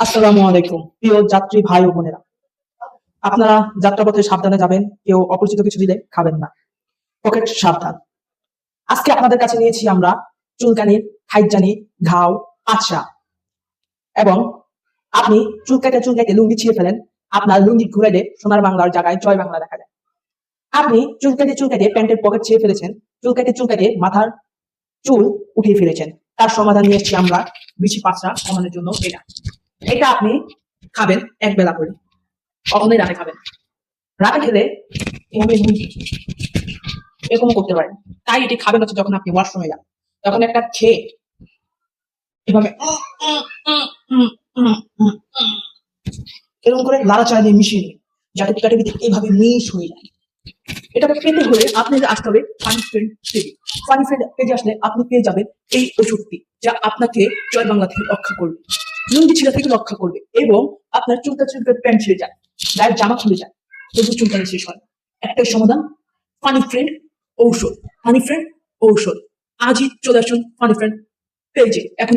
আসসালামু আলাইকুম প্রিয় যাত্রী ভাই ও বোনেরা, আপনারা যাত্রাপথে সাবধানে যাবেন। কেউ অপরিচিত কিছু দিলে খাবেন না। পকেট সাবধান। আজকে আপনাদের কাছে নিয়েছি আমরা চুলকানি, খাইজানি, ঘাও, আচড়া এবং আপনি চুলকাইতে লুঙ্গি ছিঁড়ে ফেলেন। আপনার লুঙ্গি ঘুরাইলে সোনার বাংলার জায়গায় জয় বাংলা দেখা যায়। আপনি চুলকাইতে প্যান্টের পকেট ছিঁড়ে ফেলেছেন। চুলকাইতে মাথার চুল উঠিয়ে ফেলেছেন। তার সমাধান নিয়ে এসেছি আমরা বিছি পাঁচড়া কমানোর জন্য। এটা আপনি খাবেন এক বেলা করে, কখনোই রাতে খাবেন। রাতে খেলে এরকম করতে পারেন। তাই এটি খাবেন হচ্ছে যখন আপনি ওয়াশরুমে যান, তখন একটা খেয়ে এভাবে এরকম করে লাড়াচাড়া দিয়ে মিশিয়ে নিন, যাতে টিকাটির ভিতরে এইভাবে মিশ হয়ে যায়। এটা পেতে হলে আপনাদের আসতে হবে ফানি ফ্রেন্ড পেজে। ফানি ফ্রেন্ড পেজে আসলে আপনি পেয়ে যাবেন এই ওষুধটি, যা আপনাকে জয় বাংলা থেকে রক্ষা করবে, লুঙ্গি ছিঁড়া থেকে রক্ষা করবে এবং আপনার চুলকা প্যান্ট ছিঁড়ে যায়, গায়ের জামা খুলে যায়, তবু চুলকানি শেষ হয়। একটাই সমাধান, ফানি ফ্রেন্ড ঔষধ। ফানি ফ্রেন্ড ঔষধ। আজই চলে আসুন ফানি ফ্রেন্ড পেজে। এখন